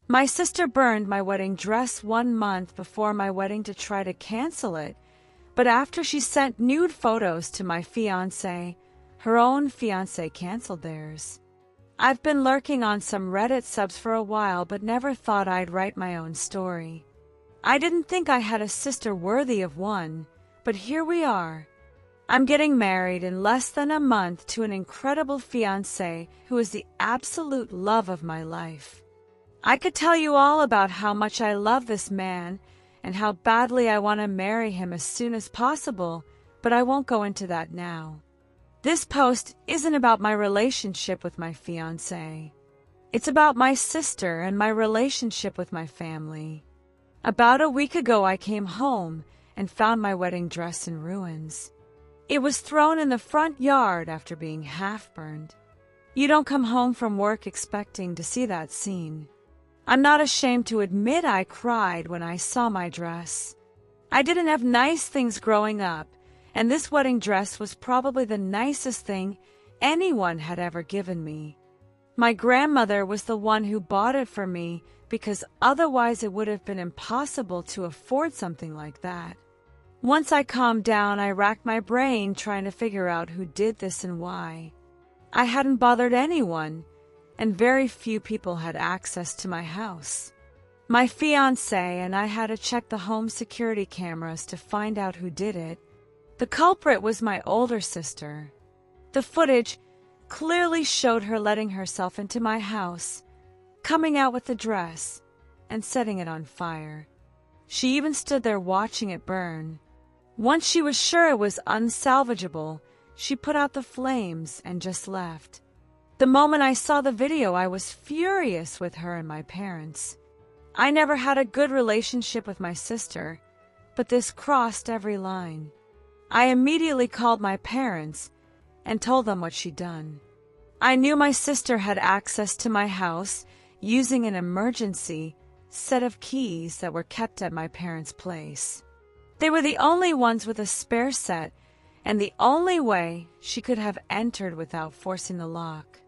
My sister burned my wedding dress 1 month before my wedding to try to cancel it, but after she sent nude photos to my fiancé, her own fiancé canceled theirs. I've been lurking on some Reddit subs for a while, but never thought I'd write my own story. I didn't think I had a sister worthy of one, but here we are. I'm getting married in less than a month to an incredible fiancé who is the absolute love of my life. I could tell you all about how much I love this man and how badly I want to marry him as soon as possible, but I won't go into that now. This post isn't about my relationship with my fiancé. It's about my sister and my relationship with my family. About a week ago, I came home and found my wedding dress in ruins. It was thrown in the front yard after being half burned. You don't come home from work expecting to see that scene. I'm not ashamed to admit I cried when I saw my dress. I didn't have nice things growing up, and this wedding dress was probably the nicest thing anyone had ever given me. My grandmother was the one who bought it for me because otherwise it would have been impossible to afford something like that. Once I calmed down, I racked my brain trying to figure out who did this and why. I hadn't bothered anyone, and very few people had access to my house. My fiancé and I had to check the home security cameras to find out who did it. The culprit was my older sister. The footage clearly showed her letting herself into my house, coming out with the dress, and setting it on fire. She even stood there watching it burn. Once she was sure it was unsalvageable, she put out the flames and just left. The moment I saw the video, I was furious with her and my parents. I never had a good relationship with my sister, but this crossed every line. I immediately called my parents and told them what she'd done. I knew my sister had access to my house using an emergency set of keys that were kept at my parents' place. They were the only ones with a spare set, and the only way she could have entered without forcing the lock.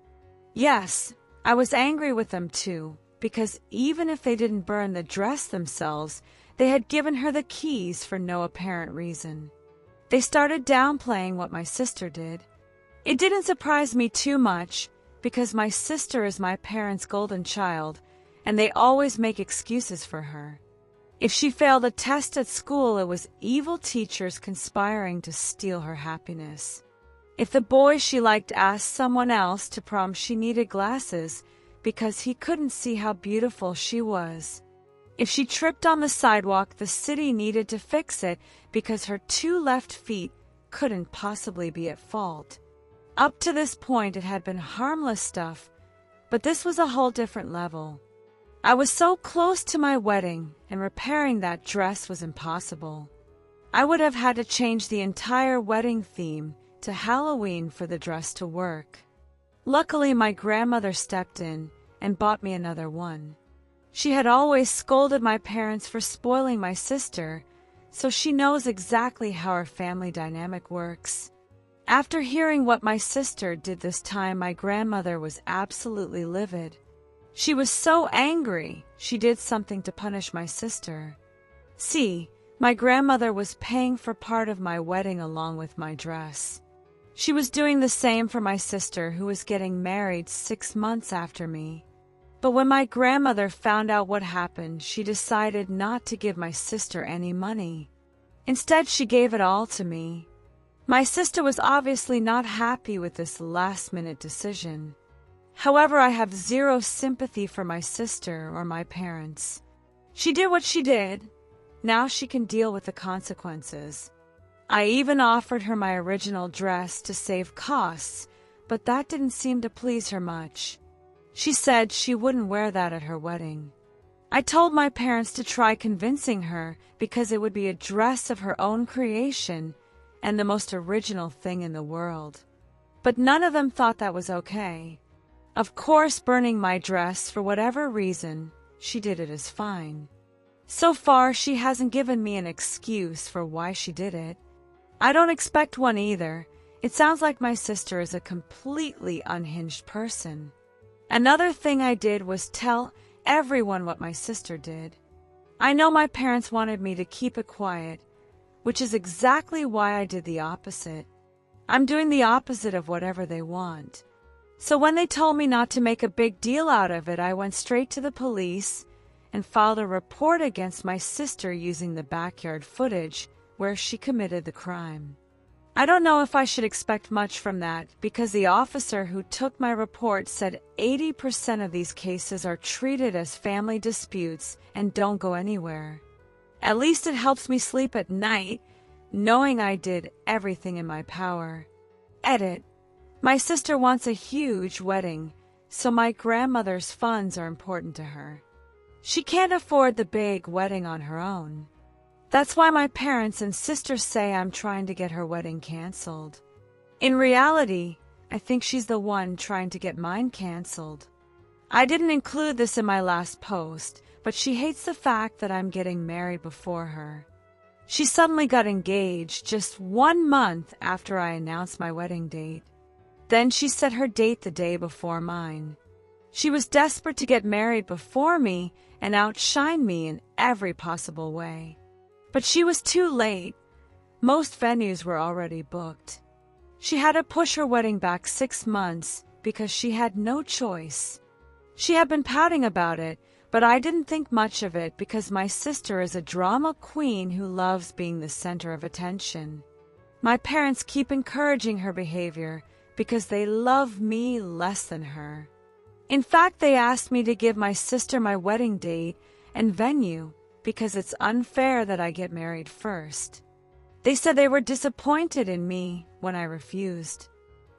Yes, I was angry with them too, because even if they didn't burn the dress themselves, they had given her the keys for no apparent reason. They started downplaying what my sister did. It didn't surprise me too much, because my sister is my parents' golden child, and they always make excuses for her. If she failed a test at school, it was evil teachers conspiring to steal her happiness. If the boy she liked asked someone else to prom, she needed glasses because he couldn't see how beautiful she was. If she tripped on the sidewalk, the city needed to fix it because her 2 left feet couldn't possibly be at fault. Up to this point, it had been harmless stuff, but this was a whole different level. I was so close to my wedding, and repairing that dress was impossible. I would have had to change the entire wedding theme to Halloween for the dress to work. Luckily, my grandmother stepped in and bought me another one. She had always scolded my parents for spoiling my sister, so she knows exactly how our family dynamic works. After hearing what my sister did this time, my grandmother was absolutely livid. She was so angry she did something to punish my sister. See, my grandmother was paying for part of my wedding along with my dress. She was doing the same for my sister, who was getting married 6 months after me. But when my grandmother found out what happened, she decided not to give my sister any money. Instead, she gave it all to me. My sister was obviously not happy with this last-minute decision. However, I have zero sympathy for my sister or my parents. She did what she did. Now she can deal with the consequences. I even offered her my original dress to save costs, but that didn't seem to please her much. She said she wouldn't wear that at her wedding. I told my parents to try convincing her because it would be a dress of her own creation and the most original thing in the world. But none of them thought that was okay. Of course, burning my dress for whatever reason, she did it is fine. So far, she hasn't given me an excuse for why she did it. I don't expect one either. It sounds like my sister is a completely unhinged person. Another thing I did was tell everyone what my sister did. I know my parents wanted me to keep it quiet, which is exactly why I did the opposite. I'm doing the opposite of whatever they want. So when they told me not to make a big deal out of it, I went straight to the police and filed a report against my sister using the backyard footage where she committed the crime. I don't know if I should expect much from that because the officer who took my report said 80% of these cases are treated as family disputes and don't go anywhere. At least it helps me sleep at night, knowing I did everything in my power. Edit. My sister wants a huge wedding, so my grandmother's funds are important to her. She can't afford the big wedding on her own. That's why my parents and sister say I'm trying to get her wedding canceled. In reality, I think she's the one trying to get mine canceled. I didn't include this in my last post, but she hates the fact that I'm getting married before her. She suddenly got engaged just 1 month after I announced my wedding date. Then she set her date the day before mine. She was desperate to get married before me and outshine me in every possible way. But she was too late. Most venues were already booked. She had to push her wedding back 6 months because she had no choice. She had been pouting about it, but I didn't think much of it because my sister is a drama queen who loves being the center of attention. My parents keep encouraging her behavior because they love me less than her. In fact, they asked me to give my sister my wedding date and venue because it's unfair that I get married first. They said they were disappointed in me when I refused.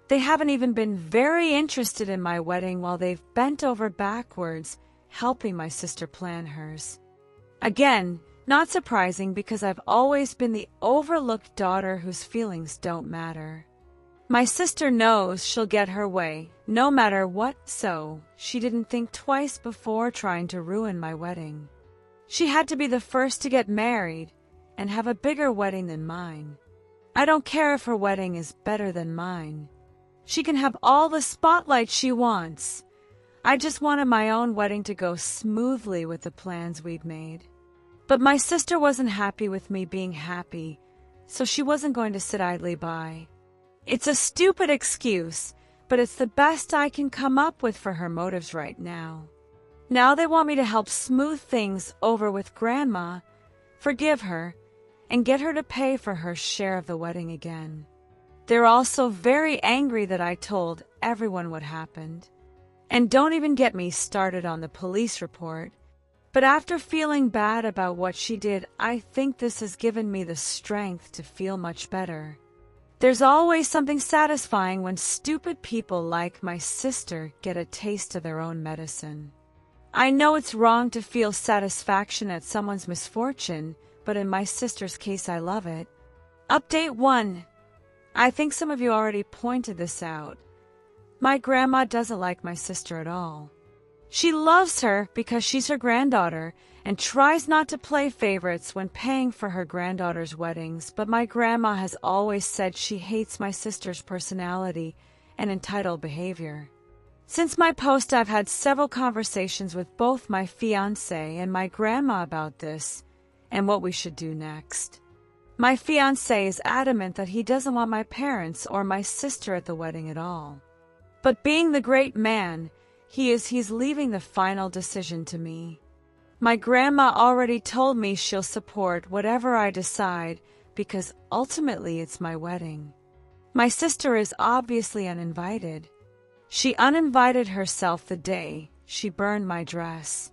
They haven't even been very interested in my wedding while they've bent over backwards helping my sister plan hers. Again, not surprising because I've always been the overlooked daughter whose feelings don't matter. My sister knows she'll get her way, no matter what, so she didn't think twice before trying to ruin my wedding. She had to be the first to get married and have a bigger wedding than mine. I don't care if her wedding is better than mine. She can have all the spotlight she wants. I just wanted my own wedding to go smoothly with the plans we'd made. But my sister wasn't happy with me being happy, so she wasn't going to sit idly by. It's a stupid excuse, but it's the best I can come up with for her motives right now. Now they want me to help smooth things over with Grandma, forgive her, and get her to pay for her share of the wedding again. They're also very angry that I told everyone what happened. And don't even get me started on the police report. But after feeling bad about what she did, I think this has given me the strength to feel much better. There's always something satisfying when stupid people like my sister get a taste of their own medicine. I know it's wrong to feel satisfaction at someone's misfortune, but in my sister's case I love it. Update 1. I think some of you already pointed this out. My grandma doesn't like my sister at all. She loves her because she's her granddaughter and tries not to play favorites when paying for her granddaughter's weddings, but my grandma has always said she hates my sister's personality and entitled behavior. Since my post, I've had several conversations with both my fiancé and my grandma about this and what we should do next. My fiancé is adamant that he doesn't want my parents or my sister at the wedding at all. But being the great man he's leaving the final decision to me. My grandma already told me she'll support whatever I decide because ultimately it's my wedding. My sister is obviously uninvited. She uninvited herself the day she burned my dress.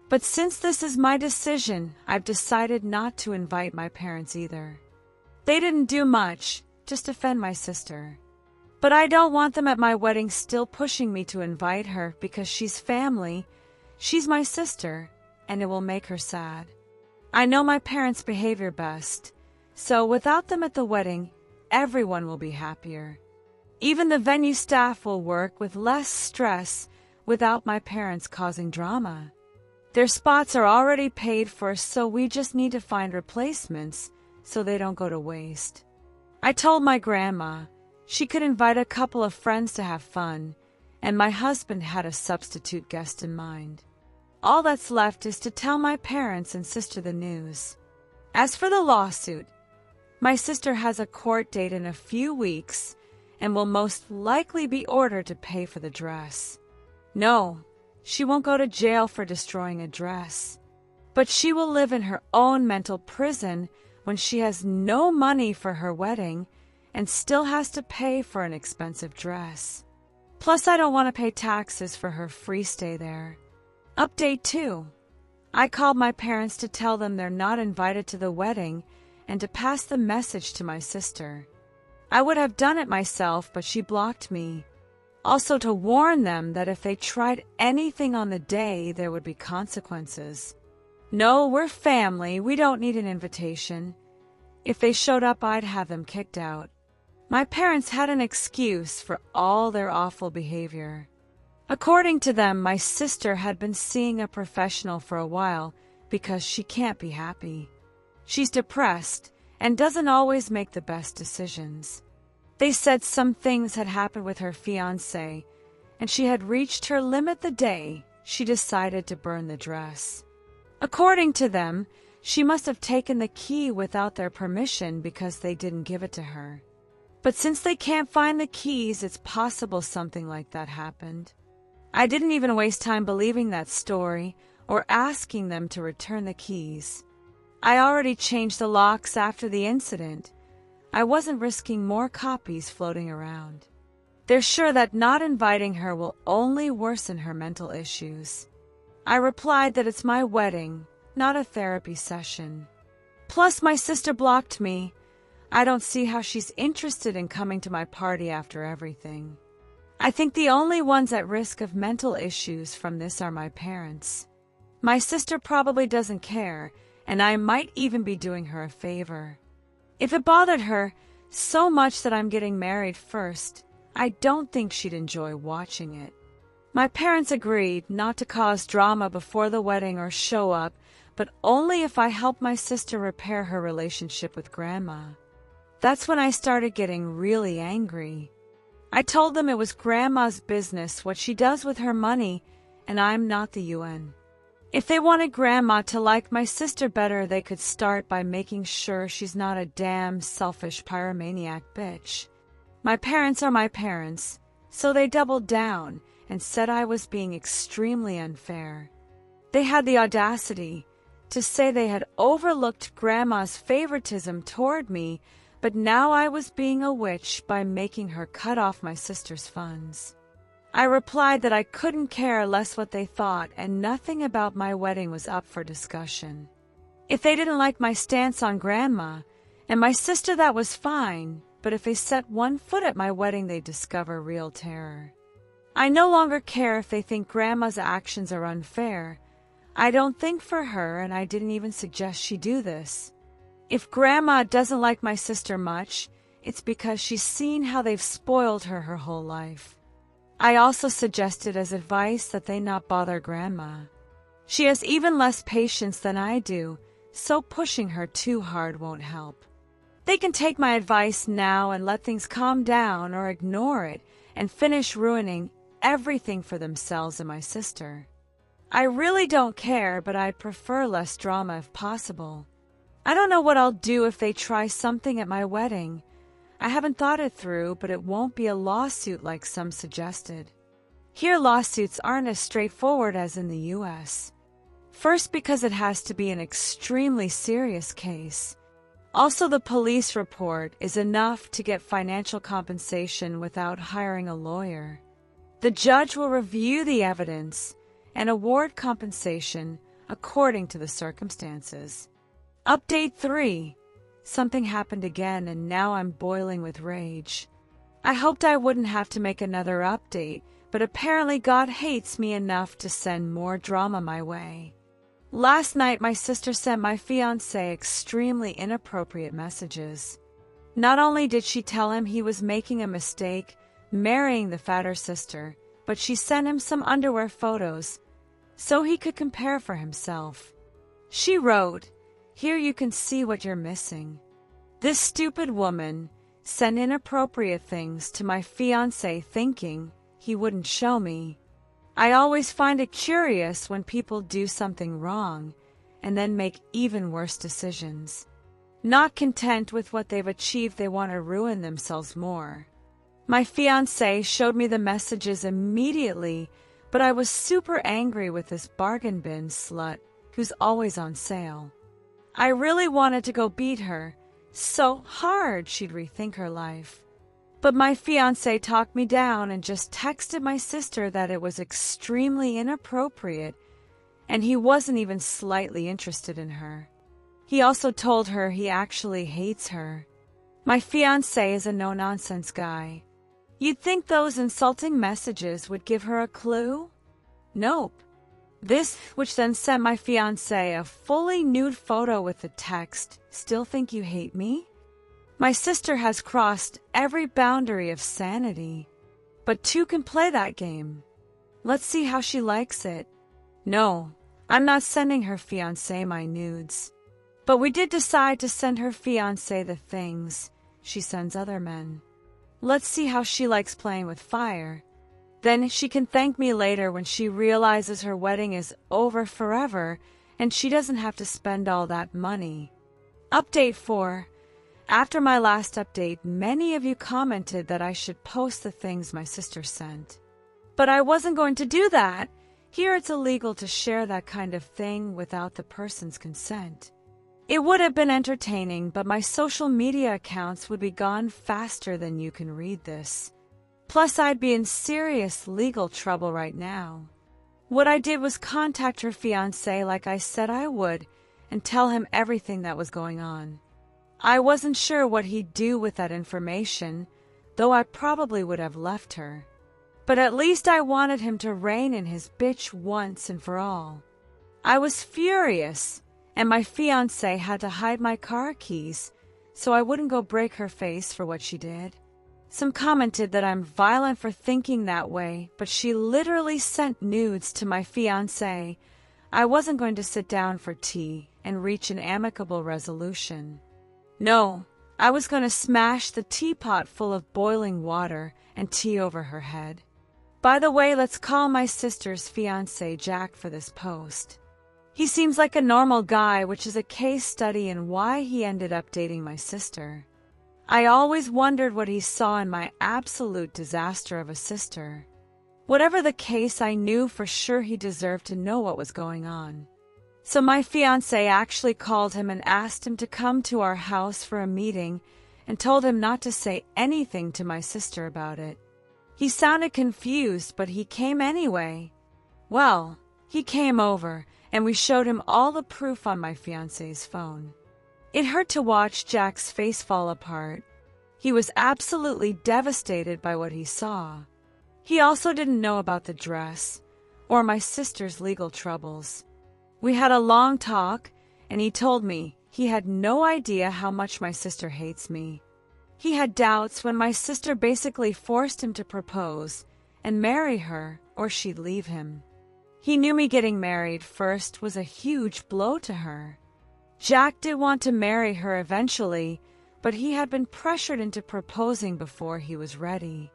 But since this is my decision, I've decided not to invite my parents either. They didn't do much, just offend my sister. But I don't want them at my wedding still pushing me to invite her because she's family, she's my sister, and it will make her sad. I know my parents' behavior best, so without them at the wedding, everyone will be happier. Even the venue staff will work with less stress without my parents causing drama. Their spots are already paid for, so we just need to find replacements so they don't go to waste. I told my grandma she could invite a couple of friends to have fun, and my husband had a substitute guest in mind. all that's left is to tell my parents and sister the news. As for the lawsuit, my sister has a court date in a few weeks and will most likely be ordered to pay for the dress. No, she won't go to jail for destroying a dress, but she will live in her own mental prison when she has no money for her wedding and still has to pay for an expensive dress. Plus, I don't want to pay taxes for her free stay there. Update 2. I called my parents to tell them they're not invited to the wedding and to pass the message to my sister. I would have done it myself, but she blocked me. Also to warn them that if they tried anything on the day, there would be consequences. No, we're family. We don't need an invitation. If they showed up, I'd have them kicked out. My parents had an excuse for all their awful behavior. According to them, my sister had been seeing a professional for a while because she can't be happy. She's depressed and doesn't always make the best decisions. They said some things had happened with her fiancé, and she had reached her limit the day she decided to burn the dress. According to them, she must have taken the key without their permission because they didn't give it to her. But since they can't find the keys, it's possible something like that happened. I didn't even waste time believing that story or asking them to return the keys. I already changed the locks after the incident. I wasn't risking more copies floating around. They're sure that not inviting her will only worsen her mental issues. I replied that it's my wedding, not a therapy session. Plus, my sister blocked me. I don't see how she's interested in coming to my party after everything. I think the only ones at risk of mental issues from this are my parents. My sister probably doesn't care, and I might even be doing her a favor. If it bothered her so much that I'm getting married first, I don't think she'd enjoy watching it. My parents agreed not to cause drama before the wedding or show up, but only if I help my sister repair her relationship with Grandma. That's when I started getting really angry. I told them it was Grandma's business what she does with her money, and I'm not the UN. If they wanted Grandma to like my sister better, they could start by making sure she's not a damn selfish pyromaniac bitch. My parents are my parents, so they doubled down and said I was being extremely unfair. They had the audacity to say they had overlooked Grandma's favoritism toward me, but now I was being a witch by making her cut off my sister's funds. I replied that I couldn't care less what they thought and nothing about my wedding was up for discussion. If they didn't like my stance on Grandma and my sister, that was fine, but if they set one foot at my wedding, they'd discover real terror. I no longer care if they think Grandma's actions are unfair. I don't think for her, and I didn't even suggest she do this. If Grandma doesn't like my sister much, it's because she's seen how they've spoiled her whole life. I also suggested as advice that they not bother Grandma. She has even less patience than I do, so pushing her too hard won't help. They can take my advice now and let things calm down, or ignore it and finish ruining everything for themselves and my sister. I really don't care, but I'd prefer less drama if possible. I don't know what I'll do if they try something at my wedding. I haven't thought it through, but it won't be a lawsuit like some suggested. Here, lawsuits aren't as straightforward as in the U.S. First, because it has to be an extremely serious case. Also, the police report is enough to get financial compensation without hiring a lawyer. The judge will review the evidence and award compensation according to the circumstances. Update 3. Something happened again, and now I'm boiling with rage. I hoped I wouldn't have to make another update, but apparently God hates me enough to send more drama my way. Last night, my sister sent my fiancé extremely inappropriate messages. Not only did she tell him he was making a mistake marrying the fatter sister, but she sent him some underwear photos so he could compare for himself. She wrote, "Here you can see what you're missing." This stupid woman sent inappropriate things to my fiancé thinking he wouldn't show me. I always find it curious when people do something wrong and then make even worse decisions. Not content with what they've achieved, they want to ruin themselves more. My fiancé showed me the messages immediately, but I was super angry with this bargain bin slut who's always on sale. I really wanted to go beat her so hard she'd rethink her life. But my fiancé talked me down and just texted my sister that it was extremely inappropriate and he wasn't even slightly interested in her. He also told her he actually hates her. My fiancé is a no-nonsense guy. You'd think those insulting messages would give her a clue? Nope. This, which then sent my fiancé a fully nude photo with the text, "Still think you hate me?" My sister has crossed every boundary of sanity. But two can play that game. Let's see how she likes it. No, I'm not sending her fiancé my nudes. But we did decide to send her fiancé the things she sends other men. Let's see how she likes playing with fire. Then she can thank me later when she realizes her wedding is over forever and she doesn't have to spend all that money. Update 4. After my last update, many of you commented that I should post the things my sister sent. But I wasn't going to do that. Here it's illegal to share that kind of thing without the person's consent. It would have been entertaining, but my social media accounts would be gone faster than you can read this. Plus, I'd be in serious legal trouble right now. What I did was contact her fiancé like I said I would and tell him everything that was going on. I wasn't sure what he'd do with that information, though I probably would have left her. But at least I wanted him to rein in his bitch once and for all. I was furious, and my fiancé had to hide my car keys so I wouldn't go break her face for what she did. Some commented that I'm violent for thinking that way, but she literally sent nudes to my fiancé. I wasn't going to sit down for tea and reach an amicable resolution. No, I was going to smash the teapot full of boiling water and tea over her head. By the way, let's call my sister's fiancé Jack for this post. He seems like a normal guy, which is a case study in why he ended up dating my sister. I always wondered what he saw in my absolute disaster of a sister. Whatever the case, I knew for sure he deserved to know what was going on. So my fiancé actually called him and asked him to come to our house for a meeting and told him not to say anything to my sister about it. He sounded confused, but he came anyway. Well, he came over, and we showed him all the proof on my fiancé's phone. It hurt to watch Jack's face fall apart. He was absolutely devastated by what he saw. He also didn't know about the dress or my sister's legal troubles. We had a long talk, and he told me he had no idea how much my sister hates me. He had doubts when my sister basically forced him to propose and marry her, or she'd leave him. He knew me getting married first was a huge blow to her. Jack did want to marry her eventually, but he had been pressured into proposing before he was ready.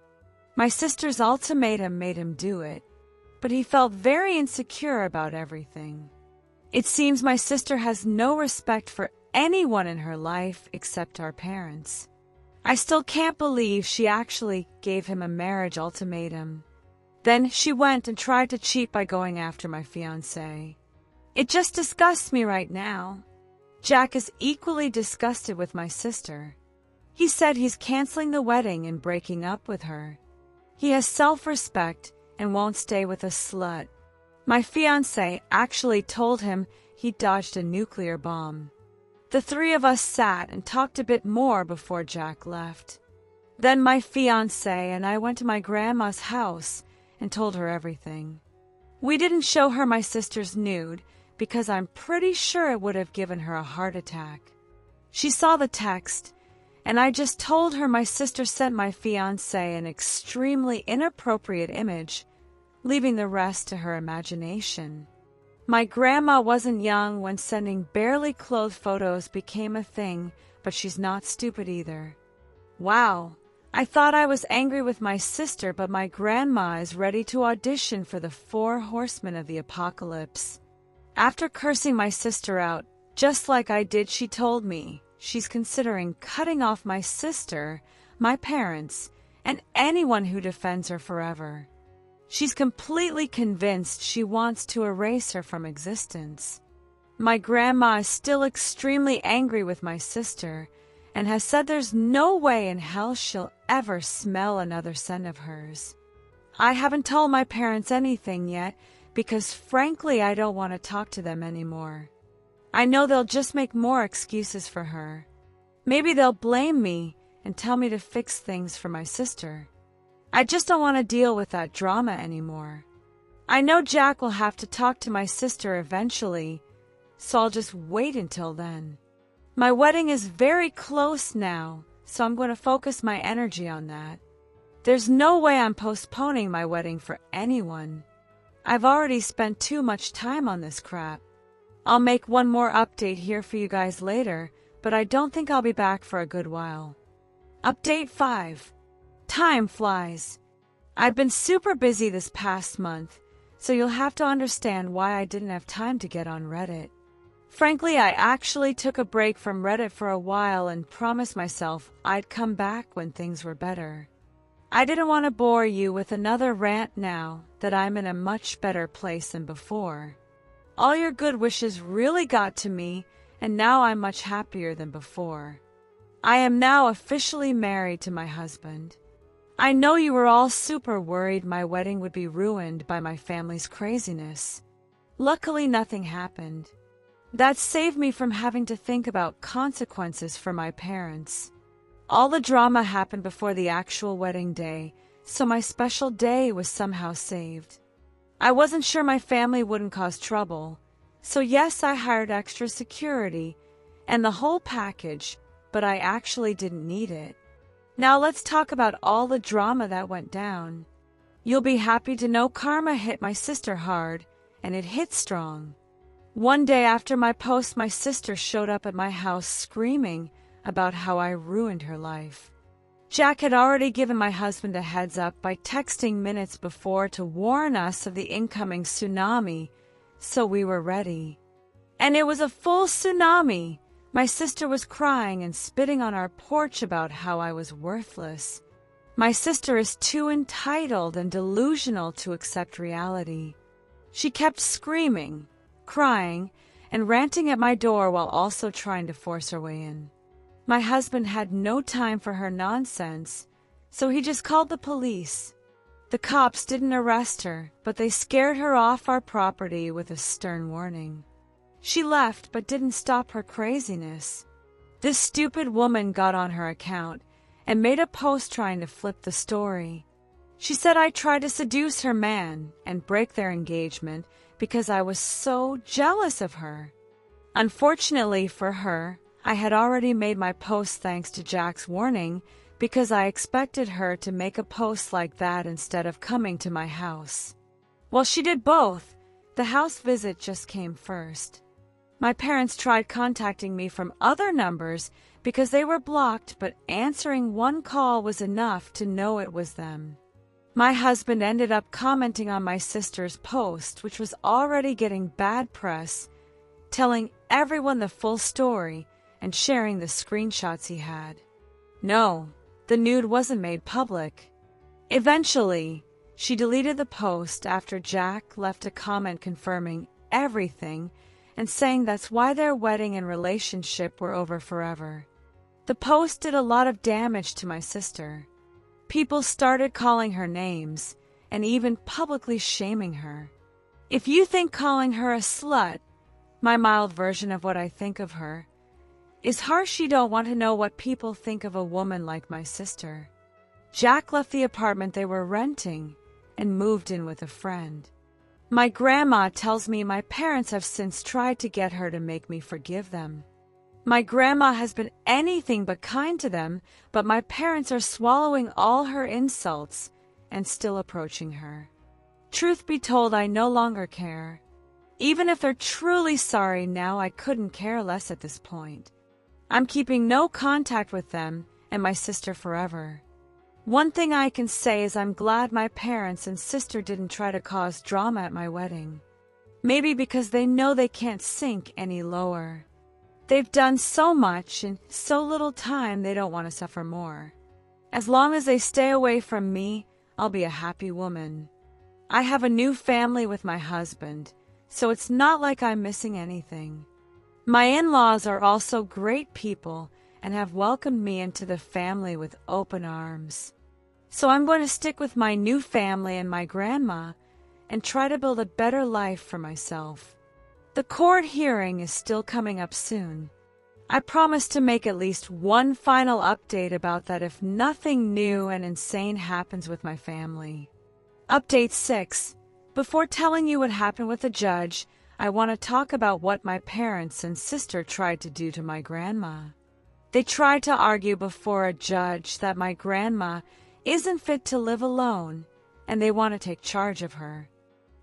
My sister's ultimatum made him do it, but he felt very insecure about everything. It seems my sister has no respect for anyone in her life except our parents. I still can't believe she actually gave him a marriage ultimatum. Then she went and tried to cheat by going after my fiancé. It just disgusts me right now. Jack is equally disgusted with my sister. He said he's canceling the wedding and breaking up with her. He has self-respect and won't stay with a slut. My fiancé actually told him he dodged a nuclear bomb. The three of us sat and talked a bit more before Jack left. Then my fiancé and I went to my grandma's house and told her everything. We didn't show her my sister's nude because I'm pretty sure it would have given her a heart attack. She saw the text, and I just told her my sister sent my fiancé an extremely inappropriate image, leaving the rest to her imagination. My grandma wasn't young when sending barely clothed photos became a thing, but she's not stupid either. Wow, I thought I was angry with my sister, but my grandma is ready to audition for the 4 horsemen of the apocalypse. After cursing my sister out, just like I did, she told me she's considering cutting off my sister, my parents, and anyone who defends her forever. She's completely convinced she wants to erase her from existence. My grandma is still extremely angry with my sister and has said there's no way in hell she'll ever smell another scent of hers. I haven't told my parents anything yet because frankly I don't want to talk to them anymore. I know they'll just make more excuses for her. Maybe they'll blame me and tell me to fix things for my sister. I just don't want to deal with that drama anymore. I know Jack will have to talk to my sister eventually, so I'll just wait until then. My wedding is very close now, so I'm going to focus my energy on that. There's no way I'm postponing my wedding for anyone. I've already spent too much time on this crap. I'll make one more update here for you guys later, but I don't think I'll be back for a good while. Update 5. Time flies. I've been super busy this past month, so you'll have to understand why I didn't have time to get on Reddit. Frankly, I actually took a break from Reddit for a while and promised myself I'd come back when things were better. I didn't want to bore you with another rant now that I'm in a much better place than before. All your good wishes really got to me, and now I'm much happier than before. I am now officially married to my husband. I know you were all super worried my wedding would be ruined by my family's craziness. Luckily, nothing happened. That saved me from having to think about consequences for my parents. All the drama happened before the actual wedding day, so my special day was somehow saved. I wasn't sure my family wouldn't cause trouble, so yes, I hired extra security and the whole package, but I actually didn't need it. Now let's talk about all the drama that went down. You'll be happy to know karma hit my sister hard, and it hit strong. One day after my post, my sister showed up at my house screaming about how I ruined her life. Jack had already given my husband a heads up by texting minutes before to warn us of the incoming tsunami, so we were ready. And it was a full tsunami. My sister was crying and spitting on our porch about how I was worthless. My sister is too entitled and delusional to accept reality. She kept screaming, crying, and ranting at my door while also trying to force her way in. My husband had no time for her nonsense, so he just called the police. The cops didn't arrest her, but they scared her off our property with a stern warning. She left, but didn't stop her craziness. This stupid woman got on her account and made a post trying to flip the story. She said I tried to seduce her man and break their engagement because I was so jealous of her. Unfortunately for her, I had already made my post thanks to Jack's warning because I expected her to make a post like that instead of coming to my house. Well, she did both. The house visit just came first. My parents tried contacting me from other numbers because they were blocked, but answering one call was enough to know it was them. My husband ended up commenting on my sister's post, which was already getting bad press, telling everyone the full story and sharing the screenshots he had. No, the nude wasn't made public. Eventually, she deleted the post after Jack left a comment confirming everything and saying that's why their wedding and relationship were over forever. The post did a lot of damage to my sister. People started calling her names and even publicly shaming her. If you think calling her a slut, my mild version of what I think of her, is harsh, you don't want to know what people think of a woman like my sister. Jack left the apartment they were renting and moved in with a friend. My grandma tells me my parents have since tried to get her to make me forgive them. My grandma has been anything but kind to them, but my parents are swallowing all her insults and still approaching her. Truth be told, I no longer care. Even if they're truly sorry now, I couldn't care less at this point. I'm keeping no contact with them and my sister forever. One thing I can say is I'm glad my parents and sister didn't try to cause drama at my wedding. Maybe because they know they can't sink any lower. They've done so much in so little time they don't want to suffer more. As long as they stay away from me, I'll be a happy woman. I have a new family with my husband, so it's not like I'm missing anything. My in-laws are also great people and have welcomed me into the family with open arms. So I'm going to stick with my new family and my grandma and try to build a better life for myself. The court hearing is still coming up soon. I promise to make at least one final update about that if nothing new and insane happens with my family. Update 6. Before telling you what happened with the judge, I want to talk about what my parents and sister tried to do to my grandma. They tried to argue before a judge that my grandma isn't fit to live alone, and they want to take charge of her.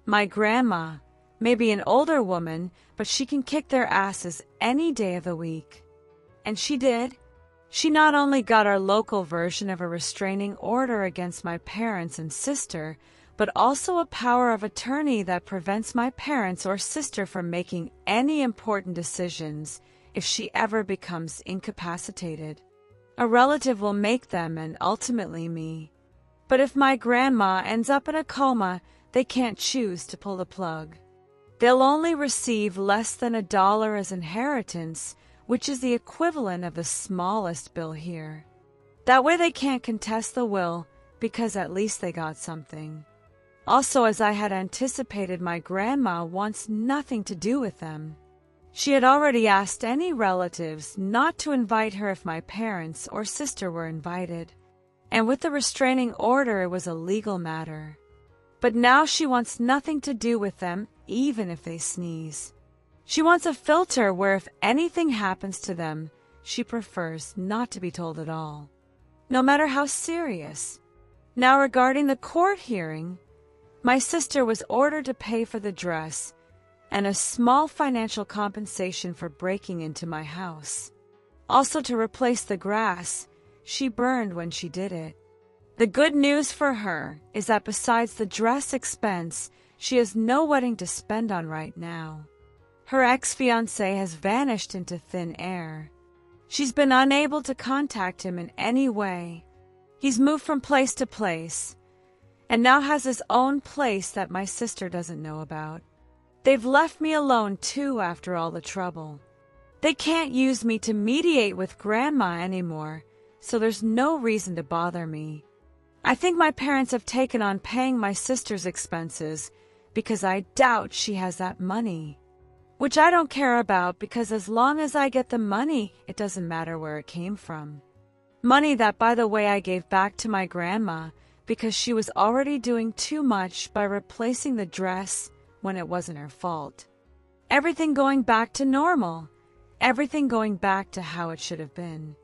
My grandma may be an older woman, but she can kick their asses any day of the week. And she did. She not only got our local version of a restraining order against my parents and sister, but also a power of attorney that prevents my parents or sister from making any important decisions if she ever becomes incapacitated. A relative will make them and ultimately me. But if my grandma ends up in a coma, they can't choose to pull the plug. They'll only receive less than $1 as inheritance, which is the equivalent of the smallest bill here. That way they can't contest the will because at least they got something. Also, as I had anticipated, my grandma wants nothing to do with them. She had already asked any relatives not to invite her if my parents or sister were invited. And with the restraining order, it was a legal matter. But now she wants nothing to do with them, even if they sneeze. She wants a filter where if anything happens to them, she prefers not to be told at all, no matter how serious. Now regarding the court hearing, my sister was ordered to pay for the dress and a small financial compensation for breaking into my house. Also to replace the grass she burned when she did it. The good news for her is that besides the dress expense, she has no wedding to spend on right now. Her ex-fiancé has vanished into thin air. She's been unable to contact him in any way. He's moved from place to place, and now has his own place that my sister doesn't know about. They've left me alone too after all the trouble. They can't use me to mediate with Grandma anymore, so there's no reason to bother me. I think my parents have taken on paying my sister's expenses because I doubt she has that money. Which I don't care about because as long as I get the money, it doesn't matter where it came from. Money that, by the way, I gave back to my grandma because she was already doing too much by replacing the dress when it wasn't her fault. Everything going back to normal. Everything going back to how it should have been.